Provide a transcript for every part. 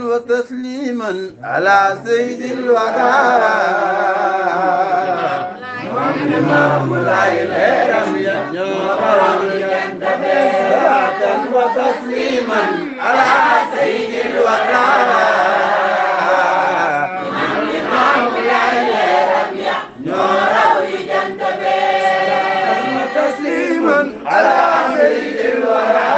وتسليما على سيد الورى محمد وتسليما على سيد الورى تسليما على سيد الورى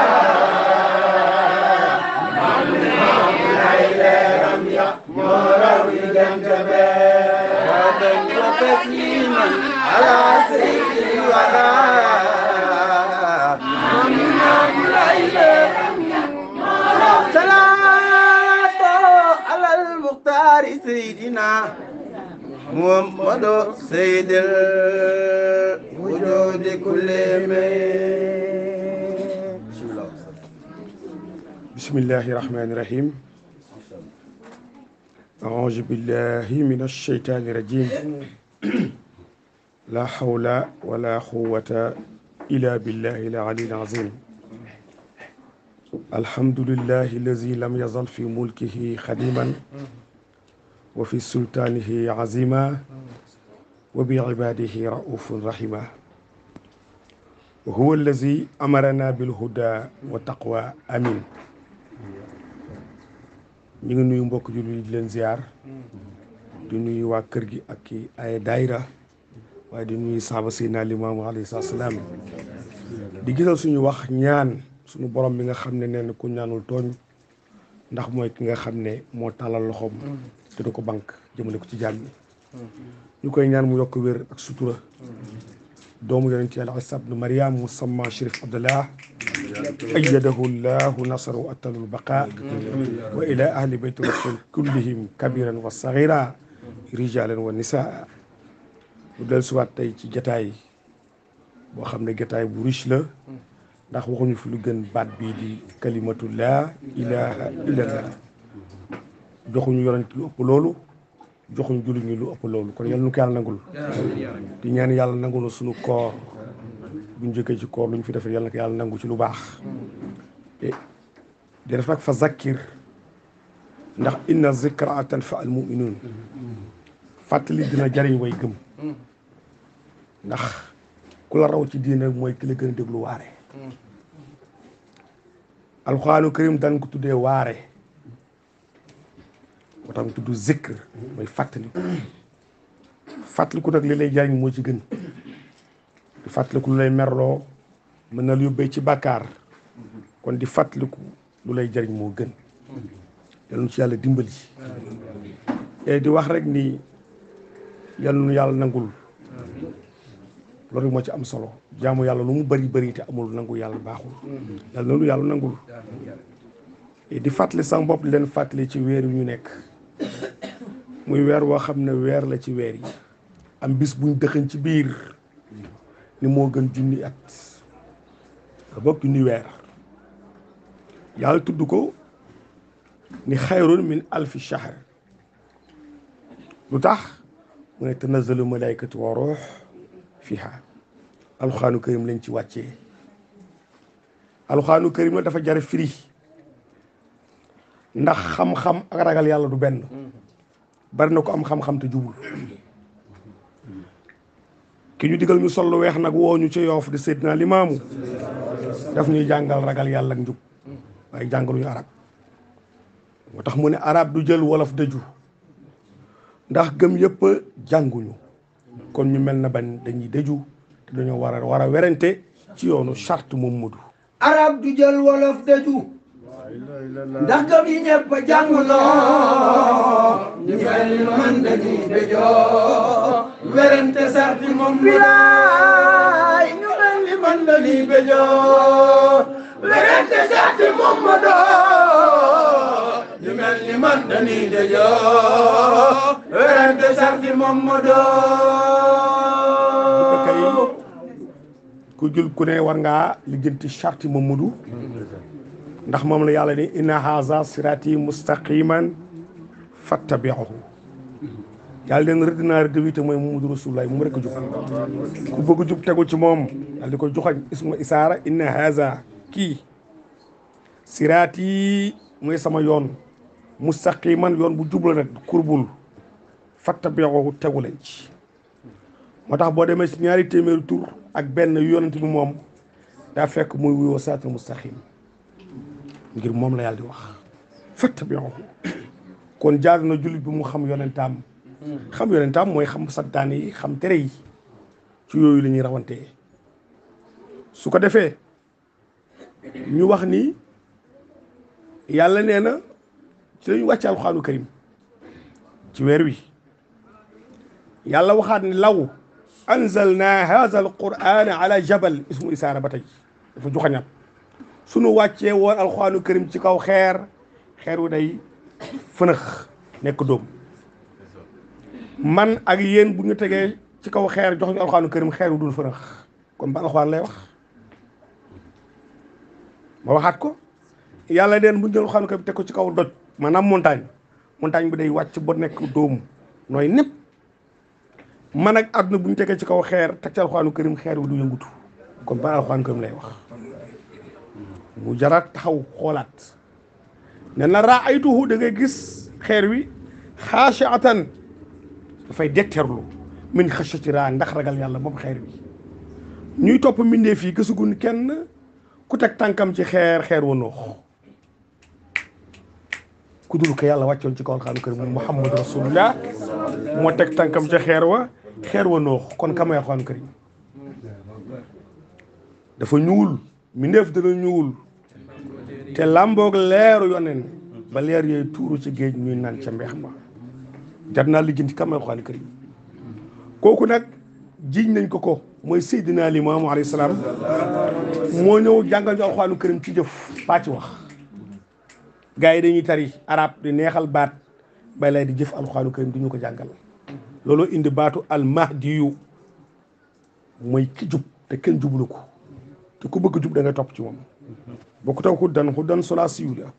تسليما على سيد الورى صلاة على المختار سيدنا محمد سيد الوجود كلهم. بسم الله الرحمن الرحيم. أعوذ بالله من الشيطان الرجيم. لا حول ولا قوة إلا بالله العلي العظيم. الحمد لله الذي لم يزل في ملكه خديما وفي سلطانه عظيما وبعباده رؤوف رحيما. وهو الذي أمرنا بالهدى والتقوى. آمين. ñu ngi nuyu mbokk jullit di leen ziar di nuyu waa kër gi ak ay daayira waaye di nuyu saaba Seydina Limaamu alayhi salaam di gisal suñu wax ñaan suñu borom bi nga xam ne nee na ku ñaanul tooñ ndax mooy ki nga xam ne moo tàllal loxoom te du ko banque jëmale ko ci jaam ñi ñu koy ñaan mu yokk wér ak sutura doomu yonent Yàlla Iisaa ibnu Maryam musamma Chérif Abdallah ayyadahu llahu nasaru atalul baqa wa ila ahli bayti rasul kullihim kabiran wa sagira rijalan wa nisaa bu del suwaat tey ci jataay boo xam ne jotaay bu riche la ndax waxuñu fi lu gën baat bii di kalimatu laa ilaha illallah joxuñu yonent lu ëpp loolu joxuñu jullit ñi lu ëpp loolu kon yàlla nu ko yàlla nangul di ñaan yàlla nangul suñu koor buñ jógee ci koor lu ñu fi defee yàlla na ko yàlla nangu ci lu baax di def nag fa zakkir ndax inna zikra tanfa al mu'minun fàttali dina jariñ way gëm ndax ku la raw ci diine mooy ki la gën a déglu waare alxuraanu karim daan ko tuddee waare moo tax mu tudd zikr mooy fàttaliku nag li lay jariñ moo ci gën di fàttaliku lu lay merloo mën na lu yóbbee ci bàkkaar kon di fàttaliku lu lay jariñ moo gën yal na ci yàlla dimbali di wax rek ni yal na yàlla nangul loolu moo ci am solo jaamu yàlla lu mu bari bari te amul nangu yàlla baaxul yal na yàlla nangul di fàttali sama bopp leen fàttali ci weer yu ñu nekk muy weer woo xam ne weer la ci weer yi am bis buñ dëxëñ ci biir ni moo gën junni at nga bokk junni weer yàlla tudd ko ni xayrun min alfi shahr lu tax mu ne tanazzalu malaykatu wa ruux fiha alxuraanu karim lañ ci wàccee alxuraanu karim la dafa jar firi ndax xam-xam ak ragal yàlla du benn bari na ko am xam-xam te jubul ki ñu digal ñu sol lu weex nag woo ñu ci Yoof di Seydina Limaamu daf ñuy jàngal ragal yàlla ak njub waaye jàngaluñu arab moo tax mu ne arab du jël wolof dëju ndax gëm yëpp jànguñu kon ñu mel na ban dañuy dëju te dañoo war a werante ci yoonu charte Muhammadu arab du jël wolof dëju ndax gëm yi ñëpp jànguloo ñu mel ni man dañuy dëjoo werante sarti moom bilaay ñu mel ni man dañuy dëjoo werante sarti moom ma doo ñu mel ni man dañuy dëjoo werante sarti moom ma doo ku jël ku ne war ngaa lijjanti charte Muhammadu ndax moom la yàlla ni inna haza sirati mustaqiman fattabi'uhu yàlla leen rëdd naa rëdd wi te mooy Muhammadu Rasulullah moom rek a jub ku bëgg jub tegu ci moom yàlla di ko joxañ isma isaara inna haza kii sirati mooy sama yoon mustaqiman yoon bu jubla nag kurbul fattabi'uhu tegu leen ci moo tax boo demee ci ñaari téeméeri tur ak benn yonent bi moom daa fekk muy wuyoo siraatal mustaqim ngir moom la yàlla di wax fattabi'uhu kon jaar na jullit bi mu xam yonentaam mooy xam santaane yi xam tere yi ci yooyu la ñuy rawantee su ko defee ñu wax ni yàlla nee na ci lañu wàcce alxuraanu karim ci weer wi yàlla waxaat ni law anzalna hadha alqur'ana ala jabal ismu isaara ba tey dafa joxañat sunu wàccee woon alxuraanu karim ci kaw xeer wu day fënëx nekk dóom man ak yéen bu ñu tegee ci kaw xeer jox ñu alxuraanu karim xeer wu dul fënëx kon ba alxuraan lay wax ma waxaat ko yàlla deen bu ñu jël alxuraanu karim teg ko ci kaw doj maanaam montagne bi day wàcc ba nekk dóom nooy népp man ak àdduna bu ñu tegee ci kaw xeer teg ci alxuraanu karim xeer wu du yëngutu kon ba alxuraanu karim lay wax mu jaraat taxaw xoolaat ne na raaytuhu da ngay gis xeer wi xaashiatan dafay detterlu min xashyati raa ndax ragal yàlla moom xeer wi ñuy topp mbindeef yi gisugun kenn ku teg tànkam ci xeer wa noox ku dul ko yàlla wàccoon ci kaw alxuraanu karim Muhammadu rasulullah moo teg tànkam ci xeer wa noox kon kamay alxuraanu karim dafa ñuul mbindeef dana ñuul te làmboog leeru yonen ba leer yooyu tuuru ci géej ñuy naan ca mbeex ma jar naa lijjanti kam alxuraanu karim kooku nag jiiñ nañ ko mooy Seydina Limaamu alayhi salaam moo ñëw jàngal ñu alxuraanu karim ci jëf paa ci wax gars yi dañuy tari arab di neexal baat bay lay di jëf alxuraanu karim di ñu ko jàngal looloo indi baatu al mahdiyu mooy ki jub te kenn jublu ko te ku bëgg jub da nga topp ci moom boo ko taw xuddan sola siyu la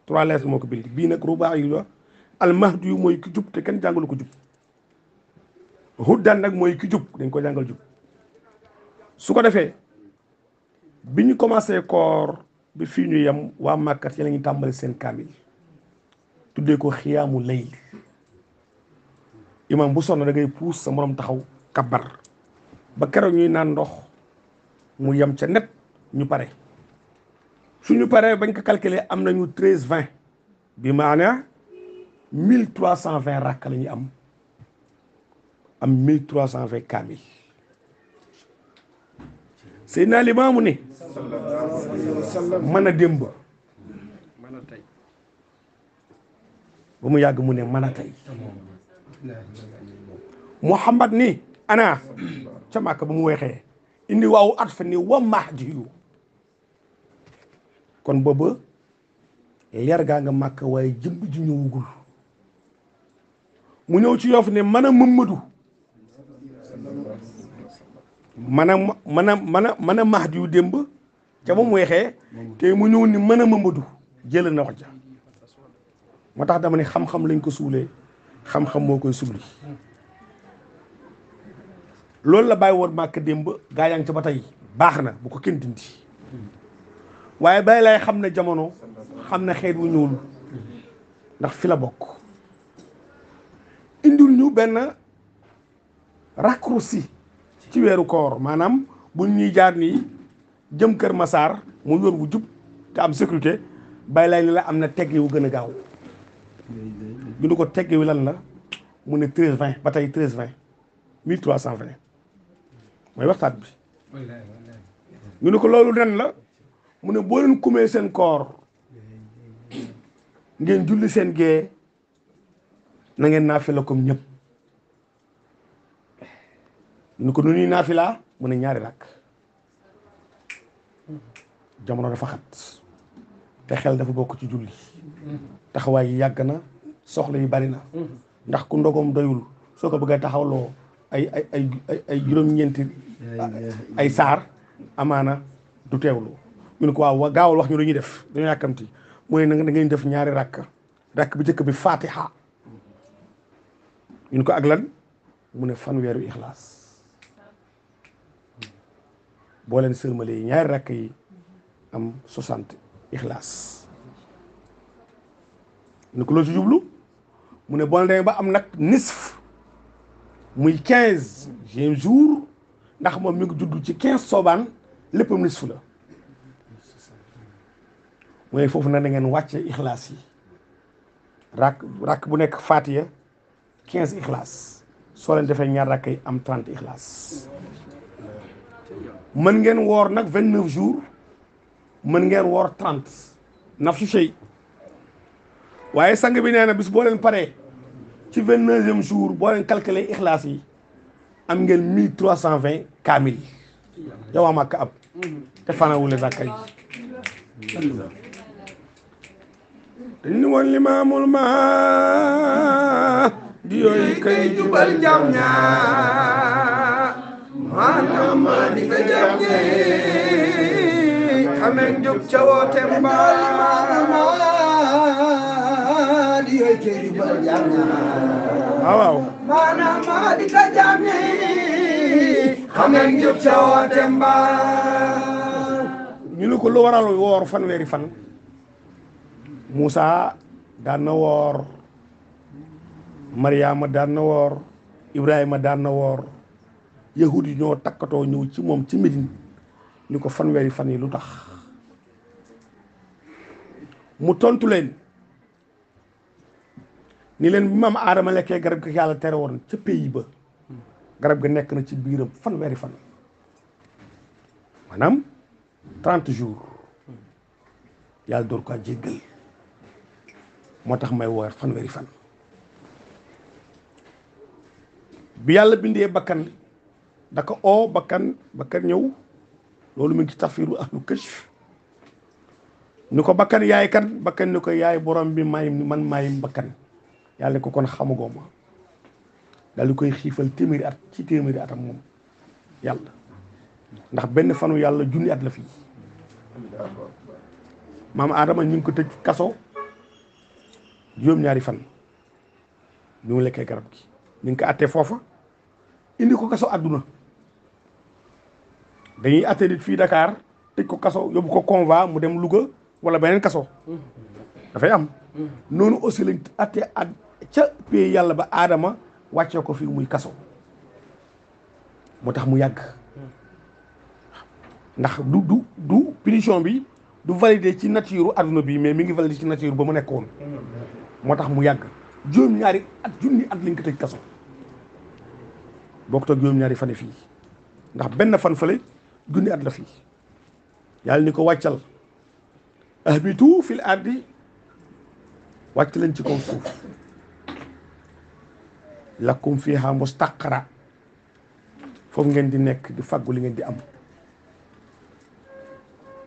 3 lettres moo ko bind bii nag rubaa yu la almahdi yu mooy ki jub te kenn jàngalu ko jub xuddan nag mooy ki jub dañ ko jàngal jub su ko defee bi ñu commencé koor bi fii ñu yem waa màkkat yi la ñuy tàmbali seen kaamil tuddee ko xiyaamu layl imam bu sonn da ngay puus sa morom taxaw kabar ba keroog ñuy naan ndox mu yem ca net ñu pare suñu paree bañ ko calculer am nañu 13-20 bi maanaa 1320 rakk la ñuy am 1320 kaamil Seydina Limaamu ne mën a démb ba mu yàgg mu ne mën a tey Muhammad ni ana ca Màkka ba mu weexee indi waawu at fa ni wa mahdiyu kon booba leer gaa nga Màkka waaye jëmb ji ñëwugul mu ñëw ci Yoff ne mën a Mamadu mën a mahdiyu démb ca ba mu weexee te mu ñëw ni mën a Mamadu jël na wax ja moo tax dama ne xam-xam lañ ko suulee xam-xam moo koy subli loolu la bàyyi woon Màkka démb gaa yaa ngi ca ba tey baax na bu ko kenn dindi waaye bàyyi lay xam ne jamono xam ne xeet wu ñuul ndax fi la bokk indil ñu benn raccourci ci weeru koor maanaam bu ñuy jaar nii jëm Kër Masaar mu yoon wu jub te am sécurité bàyyi lay ni la am na tegge wu gën a gaaw ñu ne ko tegge wi lan la mu ne 13-20 ba tey 13-20 1320 mooy waxtaan bi ñu ne ko loolu nen la mu ne boo leen kumee seen koor ngeen julli seen gée na ngeen naafila comme ñëpp ñu ne ko nu ñuy naafila mu ne ñaari rakk jamono dafa xat te xel dafa bokk ci julli taxawaay yi yàgg na soxla yi bari na ndax ku ndogom doyul soo ko bëggee taxawloo ay juróom-ñeenti ay saar amaana du teewlu ñu ne ko waaw gaawal wax ñu lu ñuy def dañoo yàkkamti mu ne nag da ngeen def ñaari rakk bi njëkk bi fatiha ñu ne ko ak lan mu ne fanweeru ixlaas boo leen sëlmalee ñaari rakk yi am 60 ixlaas ñu ne ko loo ci jublu mu ne boo leen demee ba am nag nisf muy 15e jour ndax moom mi ngi judd ci 15 soobaan léppam nisfu la mooy foofu nag da ngeen wàcce ixlaas yi rakk bu nekk fatiha 15 ixlaas soo leen defee ñaar rakk yi am 30 ixlaas mën ngeen woor nag 29 jours mën ngeen woor 30 nafsu shay waaye sang bi nee na bis boo leen paree ci 29e jour boo leen calculer ixlaas yi am ngeen 1320 kaamil yow waa Màkka ab te fanawule zakka yi dañ ni woon limaamul ma di yooyu kay jubal jam ñaa maanaam maa di nga jam ñee xamee njub ca woote mbaa di yooyu kay jubal jam ñaa waaw maanaam maa di nga jam ñee xamee njub ca woote mbaa ñu ne ko lu waral woor fanweeri fan Moussa daan na woor Mariama daan na woor Ibrahima daan na woor yahud yi ñoo takkatoo ñëw ci moom ci Médine ni ko fanweeri fan yi lu tax mu tontu leen ni leen bi maam Aadama lekkee garab gi yàlla tere woon ca pays ba garab ga nekk na ci biiram fanweeri fan maanaam 30 jours yàlla door ko jéggal moo tax may woor fanweeri fan bi yàlla bindee bakkan da ko oo bakkan ñëw loolu mu ngi ci tafsiru ahlu kashf ni ko bakkan yaay kan bakkan ni ko yaay borom bi man maayim bakkan yàlla ko kon xamagoo ma daal di koy xiifal téeméeri at ci téeméeri atam moom yàlla ndax benn fanu yàlla junni at la fii maam Adama ñu ngi ko tëj kaso juróom-ñaari fan ñu ngi lekkee garab gi ñu ngi ko attee foofa indi ko kaso àdduna dañuy atte nit fii Dakar tëj ko kaso yóbbu ko convoi mu dem Louga wala beneen kaso dafay am noonu aussi lañ atte at ca pays yàlla ba Adama wàccee ko fii muy kaso moo tax mu yàgg ndax du punition bi du validé ci nature adduna bi mais mi ngi validé ci nature ba mu nekkoon moo tax mu yàgg juróom-ñaari at junni at lañ ko tëj kaso bokkut ak juróom-ñaari fan fii ndax benn fan fële junni at la fii yàlla ni ko wàccal ahbitu fil ardi wàcc leen ci kaw suuf lakum fiha mustaqara foofu ngeen di nekk di fàggu li ngeen di am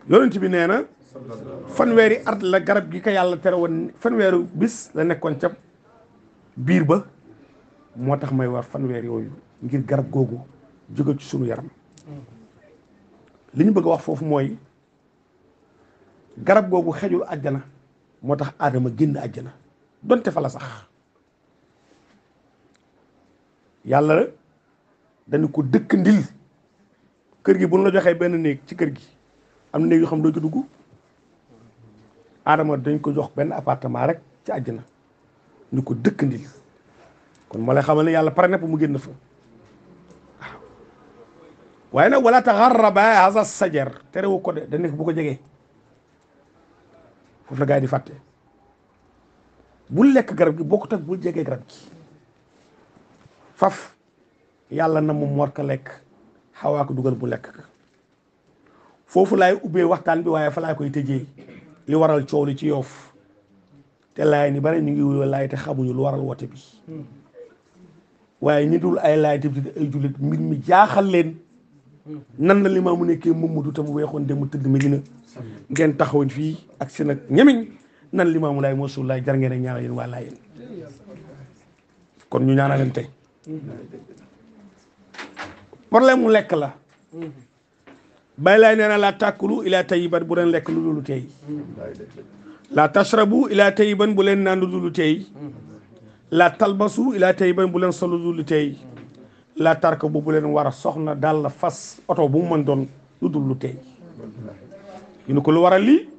yonent bi nee na fanweeri at la garab gi ko yàlla tere woon fanweeri bis la nekkoon ca biir ba moo tax may war fanweer yooyu ngir garab googu jóge ci sunu yaram li ñu bëgg a wax foofu mooy garab googu xejul àjjana moo tax Adama génn àjjana donte fa la sax yàlla dañu ko dëkk ndil kër gi bu ñu la joxee benn néeg ci kër gi am na néeg yoo xam doo ci dugg Adama dañ ko jox benn appartement rek ci àjjana ñu ko dëkk ndil kon moo lay xamal ne yàlla pare na mu génn fa waaw waaye nag wala taxarraba haza sajar terewu ko de dañ bu ko jegee foofu la gaa yi di fàtte bul lekk garab gi bokkut ak bul jegee garab gi faf yàlla na moom war ko lekk xawaa ko dugal bu lekk foofu laay ubbee waxtaan bi waaye fa laa koy tëjee li waral coow li ci Yoff te laay ni bari ñu ngi wuyoo laay te xamuñu lu waral woote bi waaye ñi dul ay laay te ay jullit mbir mi jaaxal leen nan la Limaamu nekkee Mamadu te mu weexoon dem mu tëdd Medina ngeen taxawoon fii ak seen ak ñemiñ nan Limaamu Laay moo suul laay jar ngeen a ñaanal yéen waa Laayeen kon ñu ñaanal leen tey problème mu lekk la Baay Laay nee na laa tàkkulu ilaa tayyiban bu leen lekk lu dul tey laa tashrabu ilaa tayyiban bu leen naan lu dul tey laa talbasu ilaa tayyiban bu leen sol lu dul tey laa tarkabu bu leen war a soxna daal la fas oto bu mu mën doon lu dul lu tey ñu ne ko lu waral lii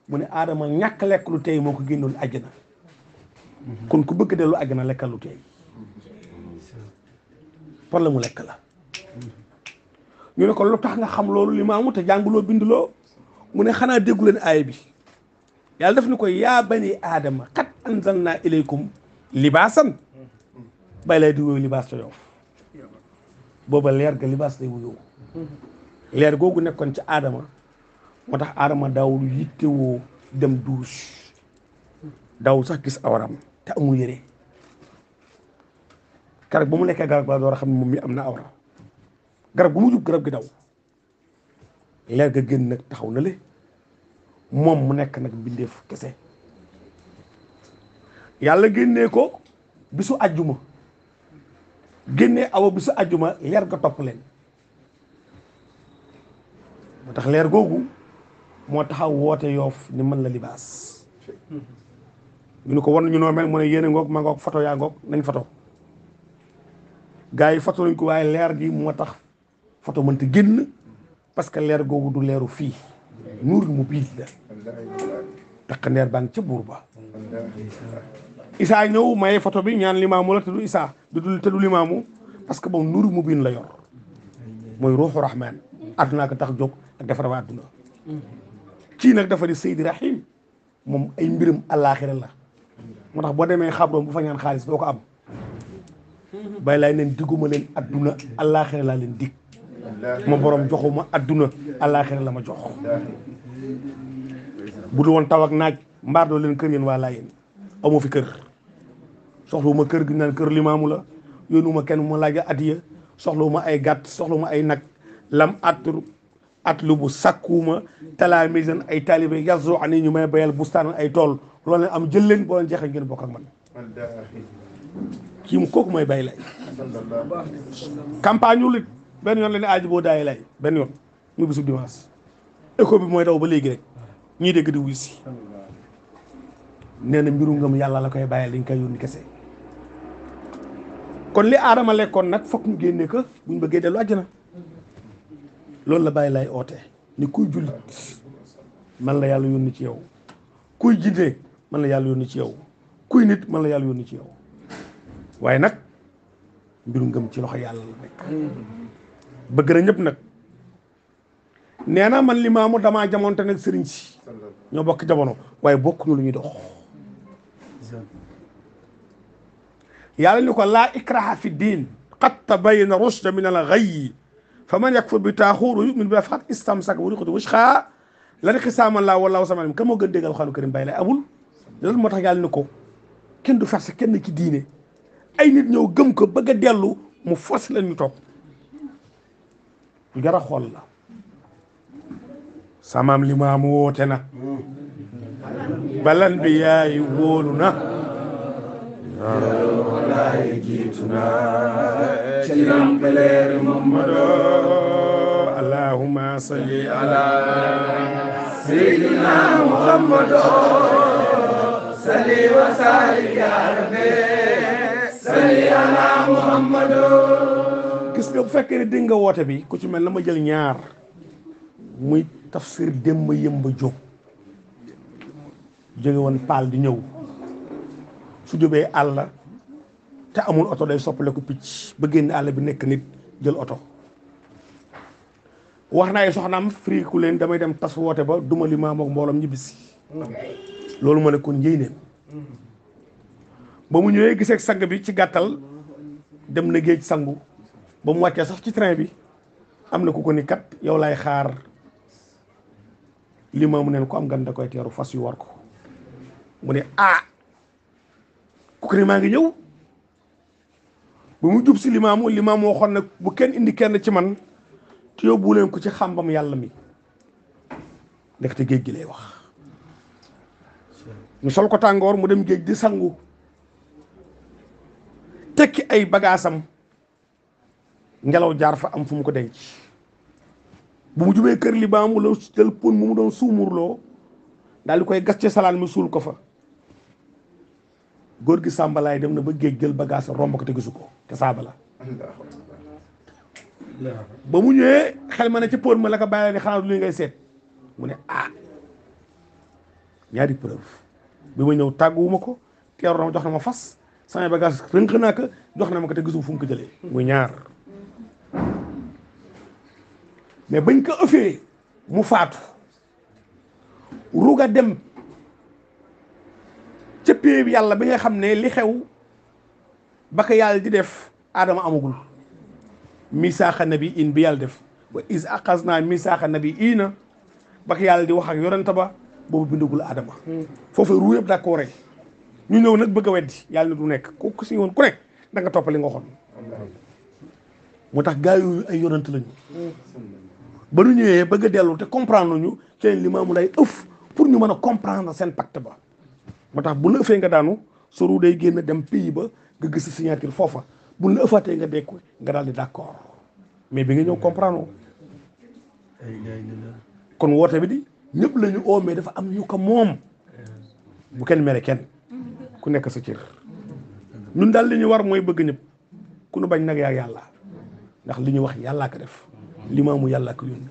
mu ne Adama ñàkk lekk lu tey moo ko génnoon àjjana kon ku bëgg dellu àjjana lekkal lu tey problème mu lekk la ñu ne ko lu tax nga xam loolu Limaamu te jànguloo binduloo mu ne xanaa déggu leen aaya bi yàlla daf ni ko yaa bani Adama qad anzalna ilaykum libaasan bay lay di wooyu libaas ca Yoff booba leer ga libaas lay wuyoo leer googu nekkoon ci Adama moo tax Adama daawul yittewoo dem douche daawul sax gis awaram te amul yére garab ba mu lekkee garab ba door a xam ne moom mi am na awra garab gu mu jub garab gi daw leer ga génn nag taxaw na le moom mu nekk nag bindeef kese yàlla génnee ko bisu àjjuma génnee awa bisu àjjuma leer ga topp leen moo tax leer googu moo taxaw woote Yoff ni mën la libaas ñu ne ko war nañu noo mel mu ne yéene ngoog ma ngoog photo yaa ngoog nañ photo gars yi photo lañ ko waaye leer gi moo tax photo mënta génn parce que leer googu du leeru fii nuur mu biit la tax ndeer baa ngi ca buur ba Isaa ñëw maye photo bi ñaan Limaamu la te du Isaa te du Limaamu parce que moom nuur mu biin la yor mooy ruuxu rahmaan addunaa ko tax jóg ak defar waa adduna kii nag dafa di Seydi Rahim moom ay mbiram àllaaxira la moo tax boo demee xabroom bu fa ñaan xaalis doo ko am Baay Laay neen digguma leen adduna àllaaxira laa leen dig ma borom joxuma adduna àllaaxira la ma jox bu dul woon taw ak naaj mbaar doo leen kër yéen waa Laayeen amoo fi kër soxlawuma kër gi naan kër Limaamu la yónnuma kenn mu laaj adiya soxlawuma ay gàtt soxlawuma ay nag lam atlu bu sàkkuuma talaamisan ay taalibe yarzo ani ñu may bayal bustaan ay tool loolu leen am jël leen boo leen jeexee ngeen bokk ak man kii mu kooku mooy Baay Laay campagne lit benn yoon la ne aaji boo daay lay benn yoon muy bisu dimanche écho bi mooy daw ba léegi rek ñii dégg di wuy si nee na mbiru ngëm yàlla la koy bàyyil dañ koy yónni kese kon li aadama lekkoon nag foog ñu génne ko buñ bëggee dellu àjjana loolu la bàyyi lay oote ni kuy jullit man la yàlla yónni ci yow kuy jinne man la yàlla yónni ci yow kuy nit man la yàlla yónni ci yow waaye nag mbiru ngëm ci loxo yàlla la nekk bëgg na ñëpp nag nee na man Limaamu damaa jamonte nag sëriñ si ñoo bokk jamono waaye bokkuñu lu ñuy dox yàlla ni ko laa ikraha fi diin qad tabayyana rushd min al ghayy fa man yakfur bi taaxuur wa yu'min bi faqad istamsaka bi urwatin wuthqaa la inqisaama llaahu wallaahu samii'un aliim kan moo gën dégg Alxuraanu Kariim Baay Laay amul loolu moo tax yàlla ni ko kenn du forcé kenn ci diine ay nit ñëw gëm ko bëgg a dellu mu forcé leen ñu toog lu jar a xool la samaam Limaamu woote na balan bi yaay wóolu na walaay jiitu na ci lampeleeri Muhammadu allahumma salli ala sayyidina Muhammadu salli wa sallim ya rabbi salli ala Muhammadu gis nga bu fekkee ne dégg nga woote bi ku ci mel na ma jël ñaar muy tafsir Demba Yemba Jóob jóge woon Paal di ñëw su jóbee àll te amul oto day soppale ko picc ba génn àll bi nekk nit jël oto wax na ay soxnaam friku leen damay dem tas woote ba duma Limaam ak mbooloom ñibbisi loolu ma ne kon njëyneen ba mu ñëwee gisee sang bi ci gàttal dem na géej sangu ba mu wàccee sax ci train bi am na ku ko ni kat yow lay xaar Limaamu neen ko am gan da koy teeru fas yu war ko mu ne ku ko ni maa ngi ñëw ba mu jub si Limaamu waxoon nag bu kenn indi kenn ci man te yóbbu leen ko ci xàmbam yàlla mi ndekete géej gi lay wax ñu sol ko tàngoor mu dem géej di sangu tekki ay bagaasam ngelaw jaar fa am fu mu ko denc bu mu jubee kër Limaamu la jël pon mu doon suumurloo daal di koy gas ci salaan mi suul ko fa góor gi sàmbalaay dem na ba géej jël bagaas romb ko te gisu ko te saaba la ba mu ñëwee xel ma ne ci pon ma la ko bàyyi ne xanaa du li ngay seet mu ne ñaari preuve bi ma ñëw tàgguwuma ko teeru na ma jox na ma fas samay bagage rënq naa ko jox na ma ko te gisu fu mu ko jëlee muy ñaar mais bañ ko ëffee mu faatu ruga dem ca péeb yàlla bi nga xam ne li xew ba ko yàlla di def aadama amagul misaaxa nabi in bi yàlla def wa is aqasna misaaxa nabi ina ba ko yàlla di wax ak yonent ba boobu bindagul aadama foofu ruu yëpp d'accord rek ñu ñëw nag bëgg a weddi yàlla ne du nekk ku si woon ku nekk da nga toppali nga waxoon moo tax gaa yooyu ay yonent lañu ba ñu ñëwee bëgg a dellu te comprendre ñu ci leen Limaamu lay ëff pour ñu mën a comprendre seen pacte ba moo tax bu la ëffee nga daanu sa ruu day génn dem pays ba nga gis signature foofa bu la ëffaatee nga dekku nga daal di d'accord mais bi nga ñëw comprendre kon woote bi di ñëpp la ñu mais dafa am ñu ko moom bu kenn mere kenn ku nekk sa cër ñun daal li ñu war mooy bëgg ñëpp ku nu bañ nag yaa yàlla ndax li ñu wax yàllaa ko def Limaamu yàllaa ko yónni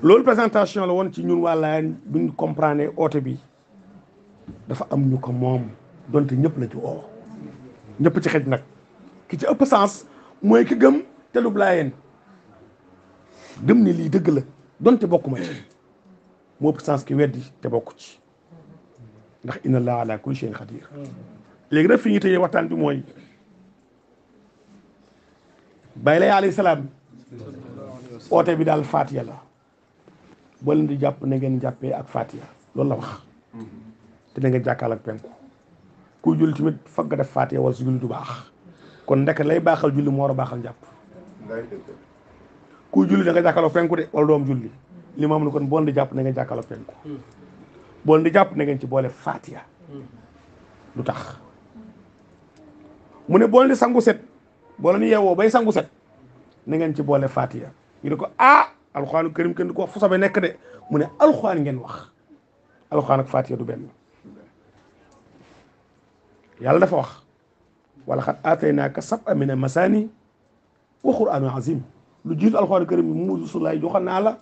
loolu présentation la woon ci ñun waa Laayeen buñ comprendre oote bi dafa am ñu ko moom donte ñëpp la ci oo ñëpp ci xej nag ki ci ëpp sens mooy ki gëm te du Laayeen gëm ne lii dëgg la donte bokk ma ci moo ëpp sens ki weddi te bokk ci ndax inna Allaaha alaa kulli shay'in qadiir léegi nag fi ñu tëjee waxtaan bi mooy Baay Laay alayhi salaam oote bi daal Faatiha la boo leen di jàpp na ngeen jàppee ak Faatiha loolu la wax te na ngeen jàkkaarloo ak penku kuy julli tamit foog nga def Faatiha wala su julli du baax kon ndek lay baaxal julli moo war a baaxal jàpp kuy julli da nga jàkkaarloo penku de wala doom julli li ma am ne kon boo leen di jàpp na ngeen jàkkaarloo penku boo leen di jàpp na ngeen ci boole Faatiha lu tax mu ne boo leen di sangu set boo leen yeewoo bay sangu set na ngeen ci boole Fatiha ñu ne ko ah alxuraanu karim kenn du ko wax fu sobe nekk de mu ne alxuraan ngeen wax alxuraan ak Fatiha du benn yàlla dafa wax wala xat aataynaaka sab'an mina masaani wa qur'aanan aziim lu jiitu alxuraanu karim bi mu Rasulullaah joxoon naa la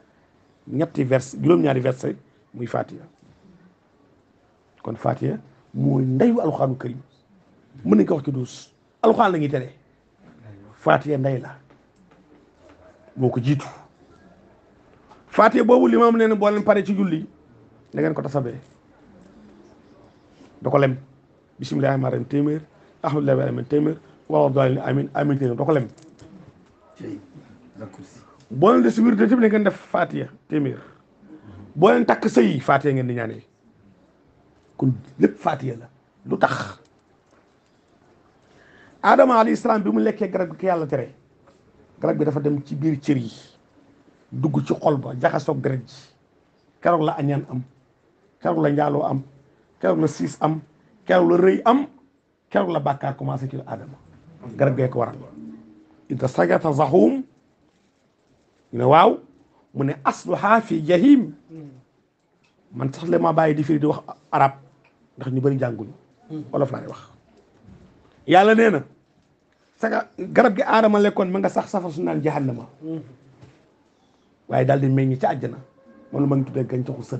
ñetti vers juróom-ñaari verset muy Fatiha kon Fatiha mooy ndeyu alxuraanu karim mën nañ ko wax ci duus alxuraan la ñuy tere Fatiha ndey la moo ko jiitu Fatiha boobu limaam nee na boo leen pare ci julli da ngeen ko tasabee da ko lem bismillaahi rahmaani rahiim téeméer alhamdulillaahi rabbil aalamiin téeméer wala daalliin amiin amiin téeméer da ko lem boo leen de si biir de tamit ngeen def Fatiha téeméer boo leen takk sëy Fatiha ngeen di ñaanee kon lépp Fatiha la lu tax Adama alayhi salaam bi mu lekkee garab gi ko yàlla tere garab gi dafa dem ci biir cër yi dugg ci xol ba jaxasoog deret ji keroog la añaan am keroog la njaaloo am keroog la siis am keroog la rëy am keroog la bàkkaar commencé ci Adama garab gee ko waral ida sagata zahum ñu ne waaw mu ne asluha fi jahim man sax le ma bàyyi di firi di wax arab ndax ñu bëri jànguñu wolof laa di wax yàlla nee na saga garab gi Adama lekkoon ma nga sax safara su naan jahannama waaye daal di meññ ci àjjana moom la ma ngi tuddee gàncaxu sën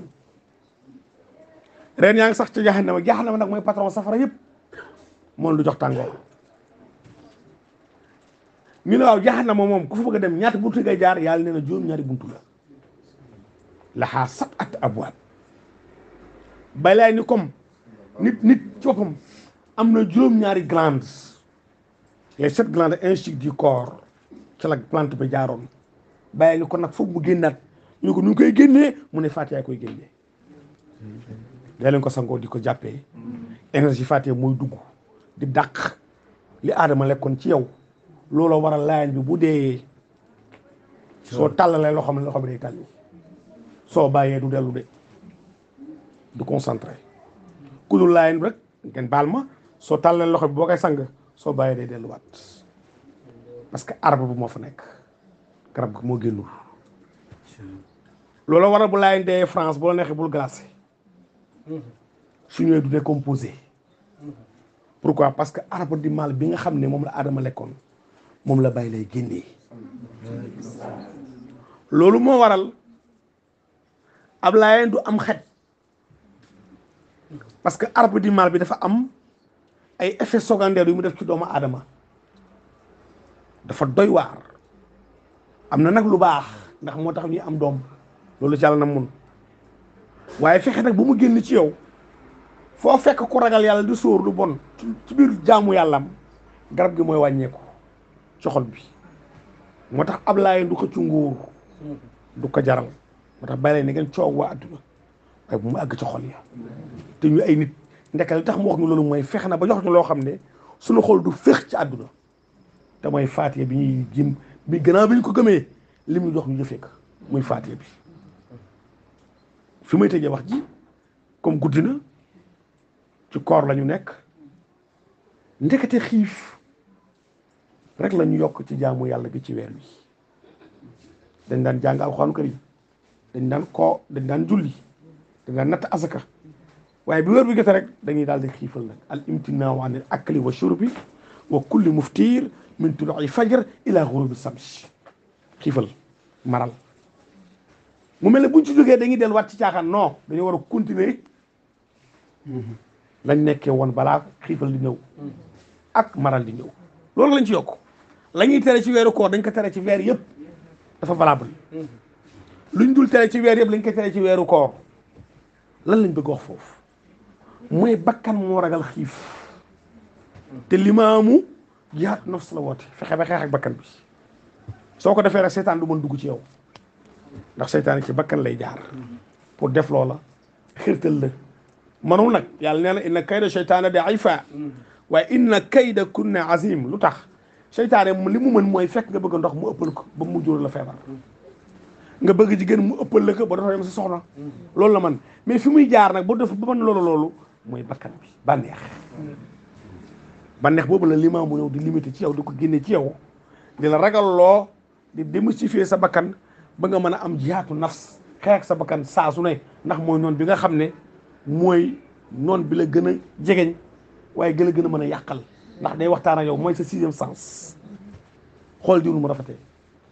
ren yaa ngi sax ci jahannama nag mooy patron safara yëpp moom lu jox tàngoor ñu ne waaw jahannama moom ku fa bëgg a dem ñaata buntu ngay jaar yàlla nee na juróom-ñaari buntu la laxaa sab'atu abwaab balaay ni comme nit ci boppam am na juróom-ñaari glandes les 7 glandes institut du corps ci la plante ba jaaroon bàyyi nga kon nag foog mu génnaat ñu ne ko nu koy génnee mu ne Fatiha koy génnee daa leen ko sangoo di ko jàppee énergie Fatiha mooy dugg di dàq li Adama lekkoon ci yow looloo waral laayaan bi bu dee soo tàllalee loxo bi day tàlli soo bàyyee du dellu de du concentré ku dul laayaan bi rek ngeen baal ma soo tàllalee loxo bi boo koy sang soo bàyyee day delluwaat parce que arbre bu moo fa nekk garab gi moo génnul loolu waral bu laayeen dee France bu la neexee bul glacé su ñëwee du décomposé pourquoi parce que arbre du mal bi nga xam ne moom la Adama lekkoon moom la bàyyi lay génnee loolu moo waral ab laayeen du am xet parce que arbre du mal bi dafa am ay effets secondaires yu mu def ci doomu Adama dafa doy waar am na nag lu baax ndax moo tax ñuy am doom loolu ci yàlla na mun waaye fexe nag bu mu génn ci yow foo fekk ku ragal yàlla di sóor lu bon ci biir jaamu yàllam garab gi mooy wàññeeku ci xol bi moo tax ab laay du ko ci nguur du ko jaral moo tax bàyyi ne ngeen coow waa adduna waaye bu mu àgg ci xol ya te ñu ay nit ndekal li tax mu wax ñu loolu mooy fexe na ba jox ñu loo xam ne suñu xol du féex ci àdduna te mooy Fatiha bi ñuy jëm bi gannaaw bi ñu ko gëmee li mu jox ñu jëfee ko muy Fatiha bi fi may tëjee wax ji comme guddi na ci koor la ñu nekk ndekete xiif rek la ñu yokk ci jaamu yàlla bi ci weer wi dañ daan jàng alxuraan karim dañ daan julli dañ daan natt asaka waaye bi weer bi gëte rek dañuy daal di xiifal nag al imtinaaw an al akli wa shurbi wa kulli muftir min tulu'i fajr ila ghurubi shams xiifal maral mu mel ne buñ ci jógee dañuy delluwaat ci caaxaan non dañu war a continuer lañ nekkee woon balaa xiifal di ñëw ak maral di ñëw loolu lañ ci yokk la ñuy tere ci weeru koor dañ ko tere ci weer yëpp dafa valable luñ dul tere ci weer yëpp lañ ko tere ci weeru koor lan lañ bëgg wax foofu mooy bakkan moo ragal xiif te limaamu jihaad nafs la woote fexe ba xeex ak bakkan bi soo ko defee rek seytaan du mën dugg ci yow ndax seytaan ci bakkan lay jaar pour def loola xirtal la manul nag yàlla nee na inna kayda seytaana da'ifa waaye inna kayda kunna azim lu tax seytaane li mu mën mooy fekk nga bëgg ndox mu ëppal ko ba mu jóor la feebar nga bëgg jigéen mu ëppal la ko ba dafa yem si soxna loolu la man mais fi muy jaar nag ba def ba mën loolu mooy bakkan bi bànneex boobu la limaam mu ñëw di limité ci yow di ko génne ci yow di la ragal loo di démystifier sa bakkan ba nga mën a am jihaatu nafs xeex sa bakkan saa su ne ndax mooy noon bi nga xam ne mooy noon bi la gën a jegeñ waaye gën a mën a yàqal ndax day waxtaan ak yow mooy sa sixième sens xool diw nu mu rafetee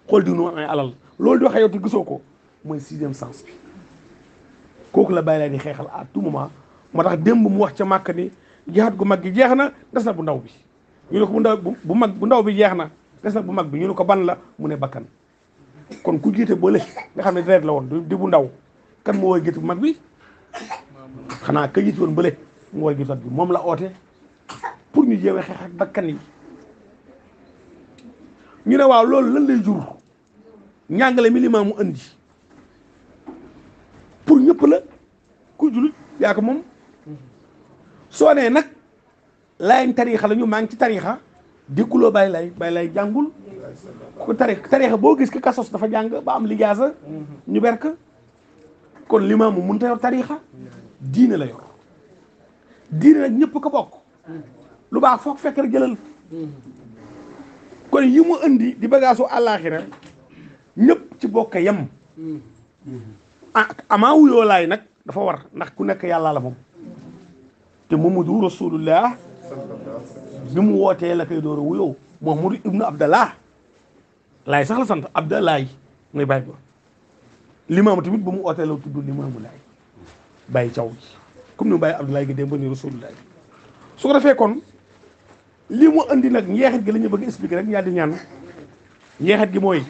xool diw nu mu amee alal loolu di waxee yow te gisoo ko mooy sixième sens bi kooku la bàyyi lay di xeexal à tout moment moo tax démb mu wax ca màkk ni jihaat gu mag gi jeex na des na bu ndaw bi ñu ne ko bu ndaw bi jeex na des na bu mag bi ñu ne ko ban la mu ne bakkan kon ku jiite bële nga xam ne deret la woon di bu ndaw kan moo war a jiite bu mag bi xanaa ka jiite woon bële mu war a jiite bi moom la oote pour ñu jéem a xeex ak bakkan yi ñu ne waaw loolu lan lay jur njàngale mi Limaamu andi pour ñëpp la ku julit yaa ko moom soo nee nag laayeen tariixa la ñu maa ngi ci tariixa dégkuloo bàyyi lay jàngul ko tariixa boo gis ki kasos dafa jàng ba am lijaasa ñu berk kon Limaamu mënut a yor tariixa diine la yor diine nag ñëpp ko bokk lu baax foog fekk rek jëlal kon yi mu indi di bagaasu àllaaxira ñëpp ci bokk yem amaa wuyoo laay nag dafa war ndax ku nekk yàlla la moom te Muhammadu Rasulullah bi mu wootee la koy door a wuyoo Muhammadu ibnu Abdallah laay sax la sant Abdallah ngay bàyyi ba Limaamu tamit ba mu wootee la tudd Limaamu laay bàyyi caw gi comme ni mu bàyyi Abdallah gi dem ba ni Rasulullah su ko defee kon li mu andi nag njeexit gi la ñu bëgg expliquer rek ñaar di ñaan njeexit gi mooy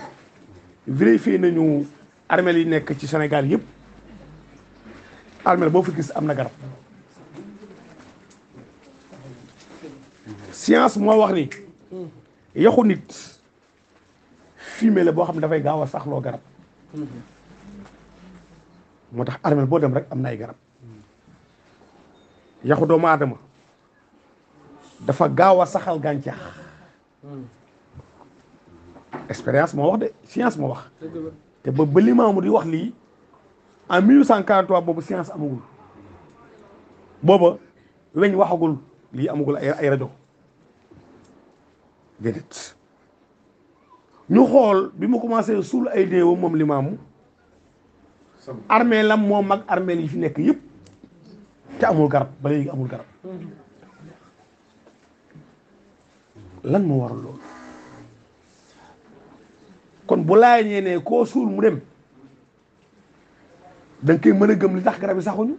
vérifier nañu armeel yi nekk ci Sénégal yëpp armeel boo fi gis am na garab science moo wax ni yaxu nit fumier la boo xam ne dafay gaaw a saxloo garab moo tax armeel boo dem rek am na ay garab yaxu doomu aadama dafa gaaw a saxal gàncax expérience moo wax de science moo wax te ba Limaamu di wax lii en 1843 boobu science amagul booba weñ waxagul lii amagul ay rajo déedéet ñu xool bi mu commencé suul ay déewam moom Limaamu armée lam moo mag armée yi fi nekk yëpp te amul garab ba léegi amul garab lan moo waral loolu kon bu laay ñee ne koo suul mu dem da nga koy mën a gëm li tax garab yi saxuñu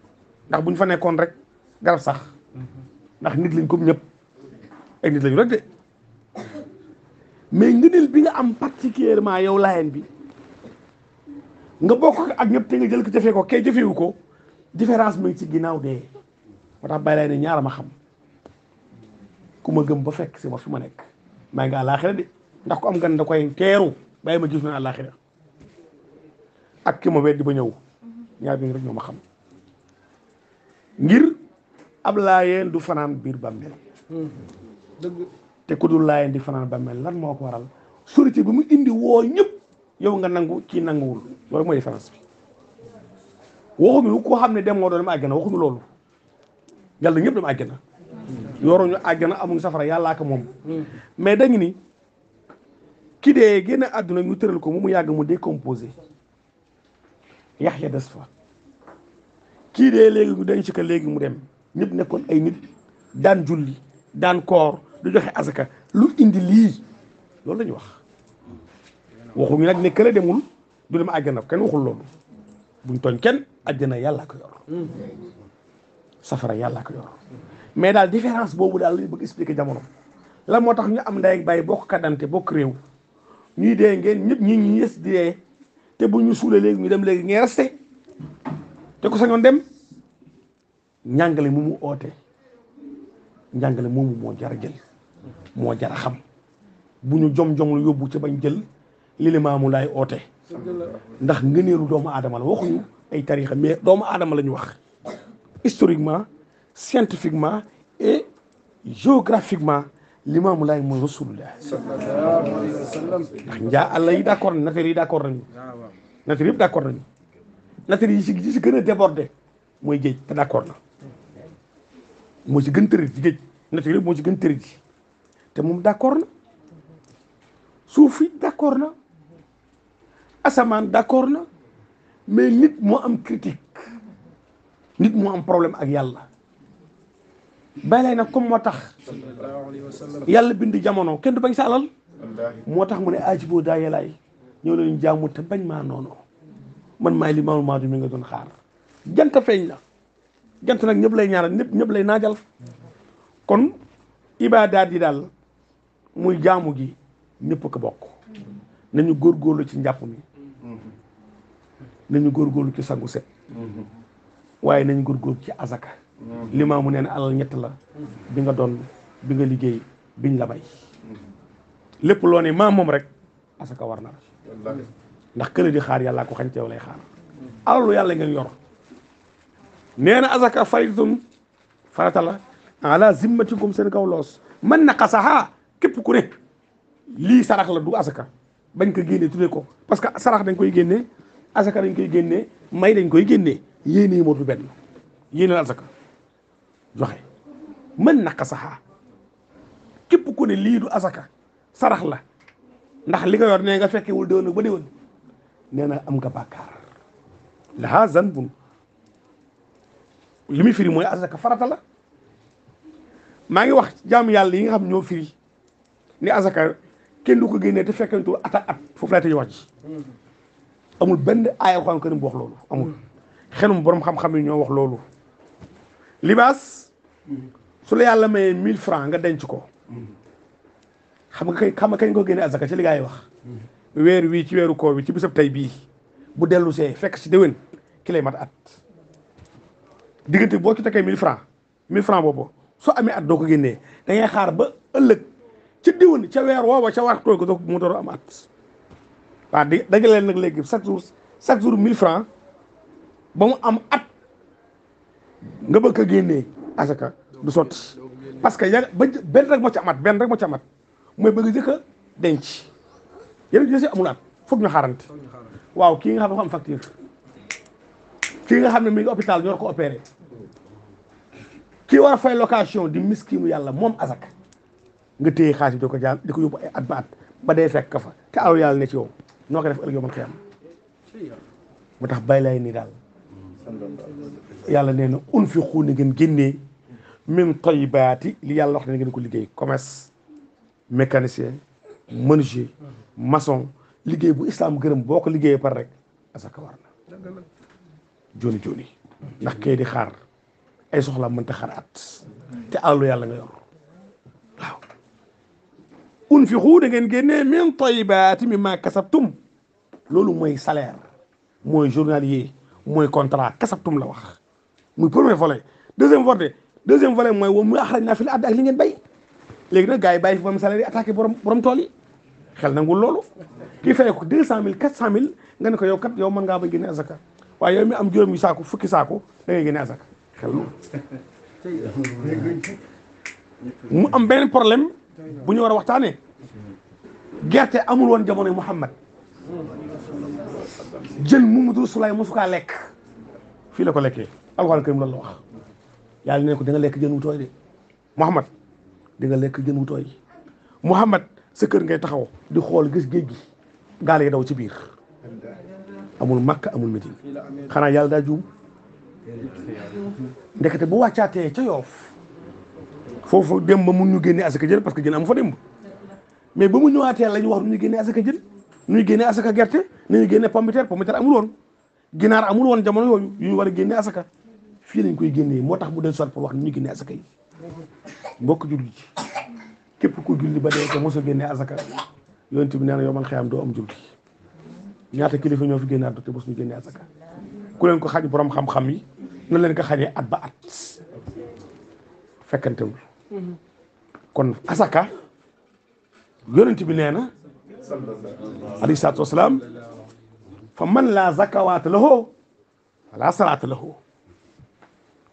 ndax bu ñu fa nekkoon rek garab sax ndax nit lañ comme ñëpp ay nit lañu rek de mais ngëneel bi nga am particulièrement yow laayeen bi nga bokk ak ñëpp te nga jël ko jëfee ko kay jëfewu ko différence mi ngi ci ginnaaw dee moo tax bàyyi laay ne ñaara ma xam ku ma gëm ba fekk si ma fi ma nekk maa ngi àllaaxira de ndax ku am gan da koy teeru bàyyi ma gis na àllaaxira ak ki ma weddi ba ñëw ñaar bi rek ñoo ma xam ngir ab laayeen du fanaan biir bàmmeel dëgg te ku dul laayeen di fanaan bàmmeel lan moo ko waral sorité bi mu indi woo ñëpp yow nga nangu kii nanguwul loolu mooy différence bi waxuñu ko xam ne dem moo doon dem àjjana waxuñu loolu yàlla ñëpp dem àjjana yoroñu àjjana amuñu safara yàllaa ko moom mais dañu ni ki dee génn àdduna ñu tëral ko mu yàgg mu décomposé yax ya des fa kii dee léegi ñu denc ko léegi mu dem ñëpp nekkoon ay nit daan julli daan koor du joxe asaka lu indi lii loolu la ñu wax waxuñu nag ne kële demul du dem àjjana kenn waxul loolu buñ tooñ kenn àjjana yàllaa ko yor safara yàllaa ko yor mais daal différence boobu daal lañu bëgg expliquer jamono la moo tax ñu am ndey ak bàyyi bokk kadante bokk réew ñuy dee ngeen ñëpp ñi yes di dee te bu ñu suulee léegi ñu dem léegi ngeen resté te ko sañoon dem njàngale mu mu oote njàngale moomu moo jar a jël moo jar a xam bu ñu jom-jom lu yóbbu ca bañ jël li Limaamu Laay oote ndax ngëneelu doomu aadama la waxuñu ay tarixa mais doomu aadama la ñu wax historiquement scientifiquement et géographiquement Limaamu Laay mooy Rasulullah ndax njaa àlla yi d'accord nañ nature yi d'accord nañu nature yëpp d'accord nañu nature yi si gën a débordé mooy géej te d'accord na moo ci gën tëri ci géej nature yëpp moo ci gën tëri ci te moom d'accord na suuf yi d'accord na asamaan d'accord na mais nit moo am critique nit moo am problème ak yàlla bay lay nag comme moo tax yàlla bind jamono kenn du bañ sa alal moo tax mu ne aji boo daa yelaay ñëw leen jaamu te bañ maa noonu man maay li maamul maadu mi nga doon xaar jant feeñ na jant nag ñëpp lay ñaaral ñëpp lay naajal kon ibaadaat yi daal muy jaamu gi ñëpp ko bokk nañu góorgóorlu ci njàpp mi nañu góorgóorlu ci sangu set waaye nañu góorgóorlu ci azaka limaamu nee na alal ñett la bi nga doon bi nga liggéey biñ la bay lépp loo ne maa moom rek azaka war na la ndax kële di xaar yàlla ko xañ teew lay xaar alalu yàlla ngeen yor nee na azaka faridatun farata la ala zimmatikum seen kaw loos man naqasaha képp ku ne lii sarax la du azaka bañ ko génnee tuddee ko parce que sarax dañ koy génnee azaka dañ koy génnee may dañ koy génnee yéene mootu benn yéene la azaka joxe man naqasaha képp ku ne lii du azaka sarax la ndax li nga yor nee nga fekkewul déwén nag ba déwén nee na am nga bàkkaar laha zanbun li muy firi mooy azaka farata la maa ngi wax jaamu yàlla yi nga xam ñoo firi ni azaka kenn du ko génnee te fekkentu at ak at foofu lay tëj wax ji amul benn aaya Alxuraan karim bu wax loolu amul xelum borom xam-xam yi ñoo wax loolu libaas su la yàlla mayee 1000 francs nga denc ko xam nga kañ ko génne azaka ci li gaa yi wax weer wii ci weeru koor bi ci bisab tey bii bu dellu see fekk si déwén ki lay mat at diggante boo ci tekkee 1000 francs boobu soo amee at doo ko génnee da ngay xaar ba ëllëg ca déwén ca weer woowa ca waxtoo ko doo mu door am at waaw di dajaleen nag léegi chaque jour 1000 francs ba mu am at nga bëgg a génnee azaka du sotti parce que ya ba benn rek moo ci amat mooy bëgg jëkk a denc yéen a si amul at foog ñu xaarante waaw kii nga xam ne dafa am facture kii nga xam ne mi ngi hôpital ñor ko opéré kii war a fay location di miskinu yàlla moom azaka nga téye xaalis bi di ko yóbbu ay at ba dee fekk ka fa te alalu yàlla ne ci yow noo ko def ëllëg yow man xiyam mu tax bay lay ni daal yàlla nee na unfiqu na ngeen génnee min tayyibaati li yàlla wax ne ngeen ko liggéey commerce mécanicien menuisier maçon liggéey bu islam gërëm boo ko liggéeyee par rek asaka war na joni joni ndax kay di xaar ay soxla mënta xaar at te alalu yàlla nga yor waaw unfiqu da ngeen génnee min tayyibaati mimma kasabtum loolu mooy salaire mooy journalier mooy contrat kasabtum la wax muy premier volet deuxième volet mooy wa mu axrajnaa fil ardi ak li ngeen bay léegi nag gars yi bàyyi fi ba mu salaire yi attaqué borom tool yi xel nangul loolu kii fay ko 200000 400000 nga ne ko yow kat yow mën ngaa ba génne azaka waaye yow mi am juróomi saako fukki saako da ngay génne azaka xel mu am benn problème bu ñu war a waxtaanee gerte amul woon jamonoy Muhammad jën Muhammadu Rasulullaah mosu kaa lekk fii la ko lekkee Alxuraan karim loolu la wax yàlla ne ko da nga lekk jën wu tooy de Muhammad di nga lekk jën wu tooy Muhammad sa kër ngay taxaw di xool gis géej gi gaal yi daw ci biir amul Makka amul Medina xanaa yàlla daa juum ndekete bu wàccaatee ca Yoof foofu dem ba mun ñu génnee asaka jën parce que jën amu fa démb mais ba mu ñëwaatee la ñu wax nu ñu génnee asaka jën nu ñu génnee asaka gerte nu ñu génnee pomme de terre amul woon ginaar amul woon jamono yooyu yu ñu war a génnee asaka fii lañ koy génnee moo tax mu den soit pour wax nu ñu génnee asaka yi mbokk julli ci képp ku julli ba dee te mosoo génnee asaka yonent bi nee na yow man xëyam doo am julli ñaata kilifa ñoo fi génne àdduna te mos ñu génnee asaka ku leen ko xañ borom xam-xam yi na leen ko xañee at ba at fekkantewul kon asaka yonent bi nee na alayhi salaatu wasalaam fa man laa zakawaata lahu wala salaata lahu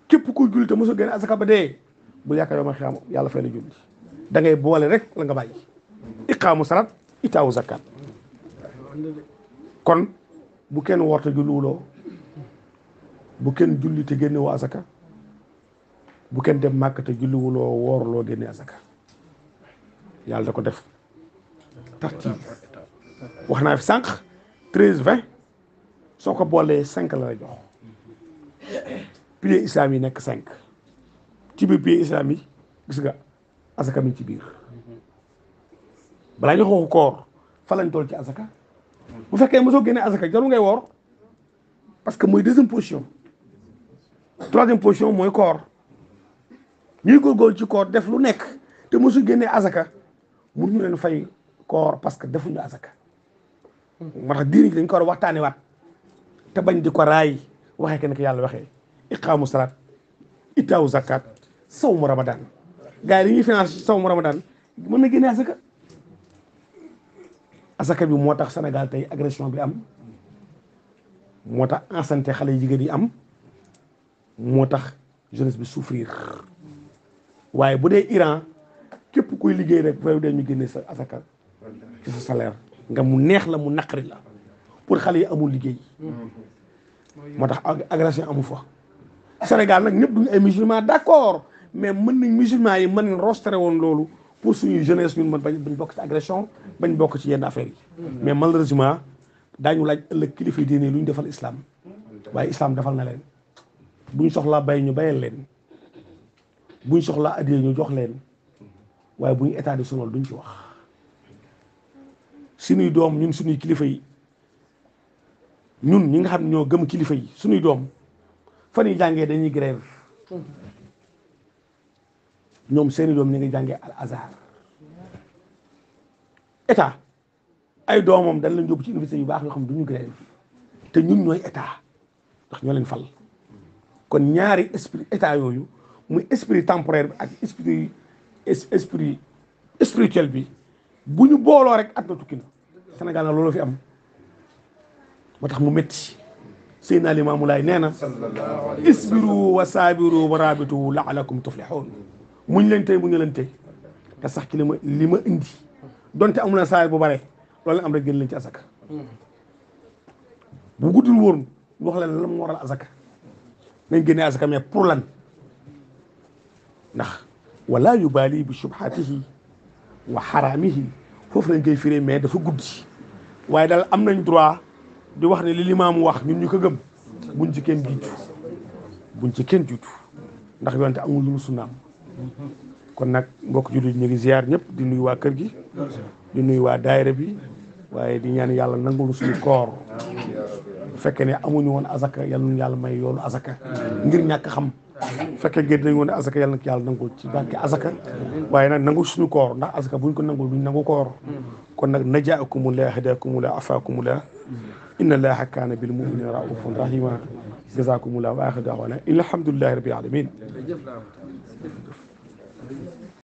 képp ku julli te mosoo génne asaka ba dee bu yaakaar yow man xëyam yàlla fay la julli da ngay boole rek la nga bàyyi iqaamu salat itaawu zakat kon bu kenn woorte julliwuloo bu kenn julli te génne woo asaka bu kenn dem màkk te julliwuloo woorloo génne asaka yàlla da ko def tartiib wax naa fi sànq 13 20 soo ko boolee 5 la lay jox piliers islam yi nekk 5 ci biir piliers islam yi gis nga asaka mi ci biir balaa ñu xooxu koor fa lañ toll ci asaka bu fekkee mosoo génnee asaka jarul ngay woor parce que mooy deuxième position troisième position mooy koor ñuy góorgóorlu ci koor def lu nekk te mosu génnee asaka mun ñu leen fay koor parce que defuñu asaka moo tax diini dañ ko war a waxtaane waat te bañ di ko raay waxee ke ne ko yàlla waxee iqaamu salaat itaawu zakat sawmu ramadan gars yi dañuy finance sawmu ramadan mën na génnee asaka asaka bi moo tax Sénégal tey agression bi am moo tax enceinte xale yu jigéen yi am moo tax jeunesse bi souffrir waaye bu dee Iran képp kuy liggéey rek bu dee ñu génne sa asaka ci sa salaire nga mu neex la mu naqari la pour xale yi amul liggéey moo tax agression amu fa Sénégal nag ñëpp duñu ay musulman d'accord mais mën nañ musulman yi mën nañ rostere woon loolu pour suñuy jeunesse ñun mën bañ bokk ci agression bañ bokk ci yenn affaires yi mais malheureusement daañu laaj ëllëg kilifa diine lu ñu defal islam waaye islam defal na leen buñ soxlaa bay ñu bayal leen buñ soxlaa addiya ñu jox leen waaye buñ état de sonal duñ ci wax suñuy doom ñun suñuy kilifa yi ñun ñi nga xam ne ñoo gëm kilifa yi suñuy doom fan yi jàngee dañuy grève ñoom seeni doom ñi ngi jàngee al azhar état ay doomam dañ leen yóbbu ci université yu baax yoo xam duñu grève te ñun ñooy état ndax ñoo leen fal kon ñaari esprit état yooyu muy esprit temporaire bi ak esprit spirituel bi bu ñu booloo rek at na tukki na Sénégal na loolu fi am moo tax mu métti Seydina Limaamu Laay nee na isbiru wa saabiru wa raabitu laalakum tuflihun muñ leen tey muñ leen tey te sax ci li ma indi donte amul na saay bu bare loolu am rek gën leen ci asaka bu guddul woon wax leen lan moo waral asaka nañ génnee asaka mais pour lan ndax wala yubaali bi subhatihi wa xaraamihi foofu lañ koy firee mais dafa guddi waaye daal am nañ droit di wax ne li limaamu wax ñun ñu ko gëm buñ ci kenn jiitu ndax yonte amul lu mu sunnaam kon nag mbokk jullit ñu ngi ziar ñëpp di nuyu waa kër gi di nuyu waa daayira bi waaye di ñaan yàlla nangul suñu koor bu fekkee ne amuñu woon asaka yal nañu yàlla may yoonu asaka ngir ñàkk xam bu fekkee génn nañu woon asaka yal na yàlla nangul ci barke asaka waaye nag nangul suñu koor ndax asaka buñ ko nangul duñ nangu koor kon nag najaakumullah hadakumullah afaakumullah inna allaha kaana bil mu'minina raufun rahima jazakumullah wa axiru daawana alhamdulillahi rabbil alamin